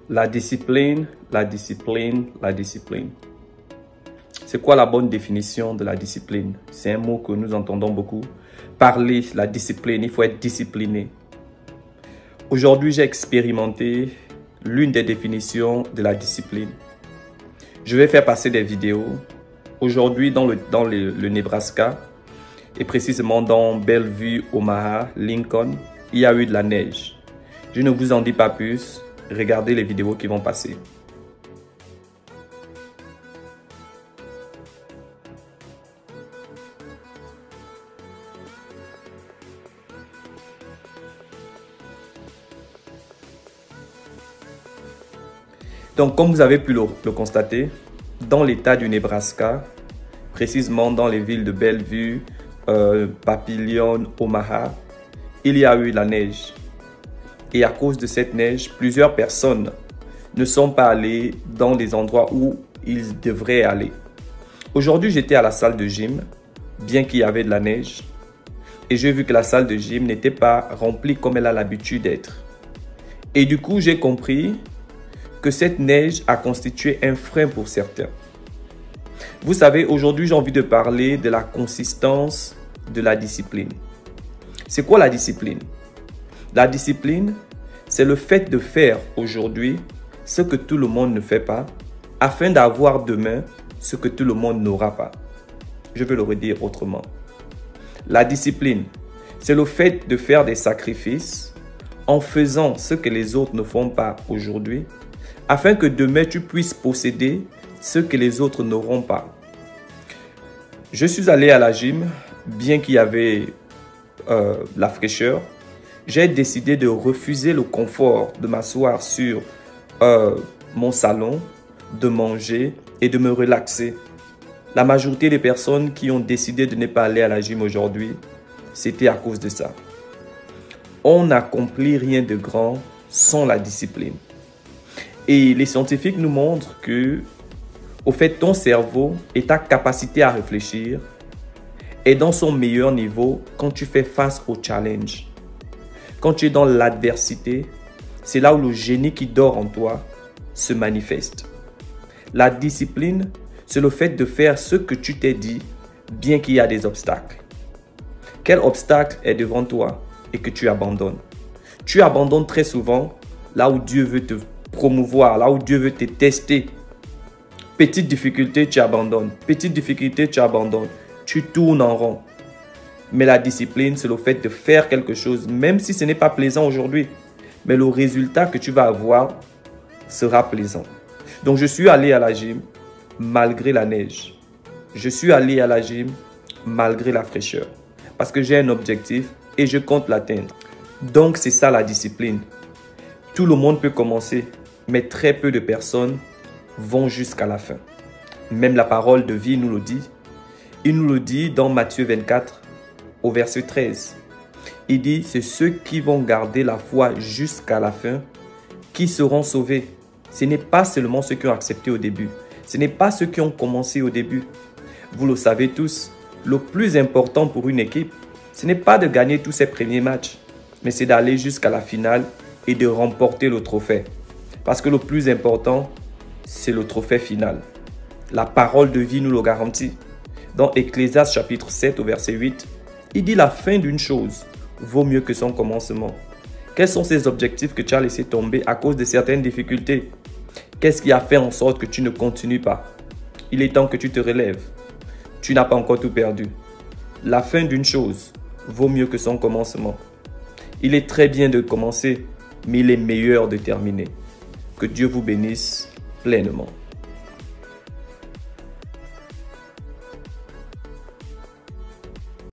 La discipline, la discipline, la discipline. C'est quoi la bonne définition de la discipline? C'est un mot que nous entendons beaucoup. Parler, la discipline, il faut être discipliné. Aujourd'hui, j'ai expérimenté l'une des définitions de la discipline. Je vais faire passer des vidéos. Aujourd'hui, dans le Nebraska, et précisément dans Bellevue, Omaha, Lincoln, il y a eu de la neige. Je ne vous en dis pas plus. Regardez les vidéos qui vont passer. Donc, comme vous avez pu le constater, dans l'état du Nebraska, précisément dans les villes de Bellevue, Papillion, Omaha, il y a eu la neige. Et à cause de cette neige, plusieurs personnes ne sont pas allées dans les endroits où ils devraient aller. Aujourd'hui, j'étais à la salle de gym, bien qu'il y avait de la neige, et j'ai vu que la salle de gym n'était pas remplie comme elle a l'habitude d'être. Et du coup, j'ai compris que cette neige a constitué un frein pour certains. Vous savez, aujourd'hui, j'ai envie de parler de la consistance de la discipline. C'est quoi la discipline? La discipline, c'est le fait de faire aujourd'hui ce que tout le monde ne fait pas, afin d'avoir demain ce que tout le monde n'aura pas. Je vais le redire autrement. La discipline, c'est le fait de faire des sacrifices en faisant ce que les autres ne font pas aujourd'hui, afin que demain tu puisses posséder ce que les autres n'auront pas. Je suis allé à la gym, bien qu'il y avait la fraîcheur. J'ai décidé de refuser le confort de m'asseoir sur mon salon, de manger et de me relaxer. La majorité des personnes qui ont décidé de ne pas aller à la gym aujourd'hui, c'était à cause de ça. On n'accomplit rien de grand sans la discipline. Et les scientifiques nous montrent que, au fait, ton cerveau et ta capacité à réfléchir est dans son meilleur niveau quand tu fais face au challenge. Quand tu es dans l'adversité, c'est là où le génie qui dort en toi se manifeste. La discipline, c'est le fait de faire ce que tu t'es dit, bien qu'il y a des obstacles. Quel obstacle est devant toi et que tu abandonnes? Tu abandonnes très souvent là où Dieu veut te promouvoir, là où Dieu veut te tester. Petite difficulté, tu abandonnes. Petite difficulté, tu abandonnes. Tu tournes en rond. Mais la discipline, c'est le fait de faire quelque chose, même si ce n'est pas plaisant aujourd'hui. Mais le résultat que tu vas avoir sera plaisant. Donc, je suis allé à la gym malgré la neige. Je suis allé à la gym malgré la fraîcheur. Parce que j'ai un objectif et je compte l'atteindre. Donc, c'est ça la discipline. Tout le monde peut commencer, mais très peu de personnes vont jusqu'à la fin. Même la parole de vie nous le dit. Il nous le dit dans Matthieu 24, au verset 13. Il dit, c'est ceux qui vont garder la foi jusqu'à la fin qui seront sauvés. Ce n'est pas seulement ceux qui ont accepté au début. Ce n'est pas ceux qui ont commencé au début. Vous le savez tous, le plus important pour une équipe, ce n'est pas de gagner tous ses premiers matchs, mais c'est d'aller jusqu'à la finale et de remporter le trophée. Parce que le plus important, c'est le trophée final. La parole de vie nous le garantit. Dans Ecclésiaste chapitre 7 au verset 8, il dit la fin d'une chose vaut mieux que son commencement. Quels sont ces objectifs que tu as laissé tomber à cause de certaines difficultés? Qu'est-ce qui a fait en sorte que tu ne continues pas? Il est temps que tu te relèves. Tu n'as pas encore tout perdu. La fin d'une chose vaut mieux que son commencement. Il est très bien de commencer, mais il est meilleur de terminer. Que Dieu vous bénisse pleinement.